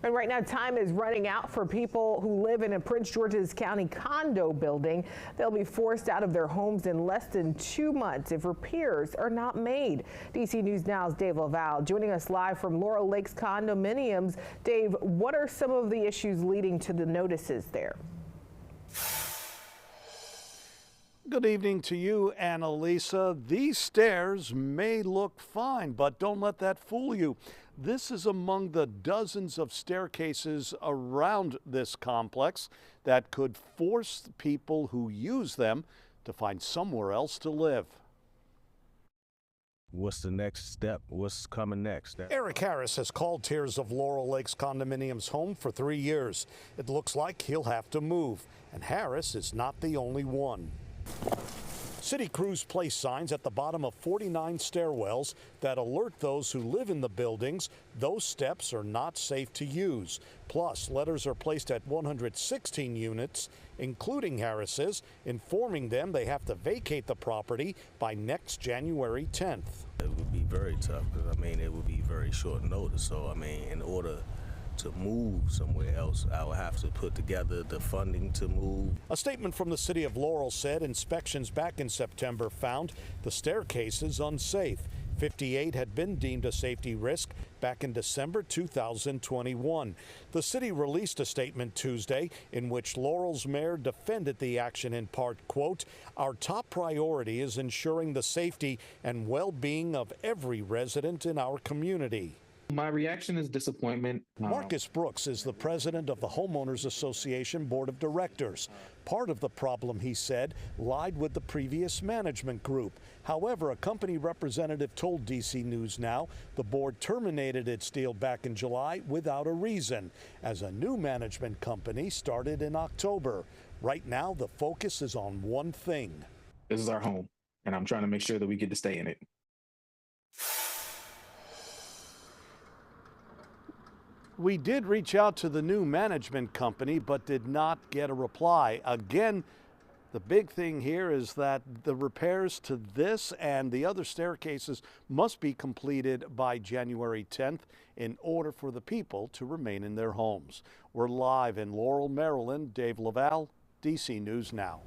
And right now, time is running out for people who live in a Prince George's County condo building. They'll be forced out of their homes in less than 2 months if repairs are not made. DC News Now's Dave Laurel joining us live from Laurel Lakes condominiums. Dave, what are some of the issues leading to the notices there? Good evening to you, Annalisa. These stairs may look fine, but don't let that fool you. This is among the dozens of staircases around this complex that could force people who use them to find somewhere else to live. What's the next step? What's coming next? Eric Harris has called Tears of Laurel Lakes condominiums home for 3 years. It looks like he'll have to move, and Harris is not the only one. City crews place signs at the bottom of 49 stairwells that alert those who live in the buildings those steps are not safe to use. Plus, letters are placed at 116 units, including Harris's, informing them they have to vacate the property by next January 10th. It would be very tough because, it would be very short notice. So, in order to move somewhere else, I would have to put together the funding to move. A statement from the city of Laurel said inspections back in September found the staircases unsafe. 58 had been deemed a safety risk back in December 2021. The city released a statement Tuesday in which Laurel's mayor defended the action in part, quote, "Our top priority is ensuring the safety and well-being of every resident in our community." My reaction is disappointment. Marcus Brooks is the president of the Homeowners Association Board of Directors. Part of the problem, he said, lied with the previous management group. However, a company representative told DC News Now the board terminated its deal back in July without a reason, as a new management company started in October. Right now, the focus is on one thing. This is our home, and I'm trying to make sure that we get to stay in it. We did reach out to the new management company, but did not get a reply. Again, the big thing here is that the repairs to this and the other staircases must be completed by January 10th in order for the people to remain in their homes. We're live in Laurel, Maryland. Dave Laurel, DC News Now.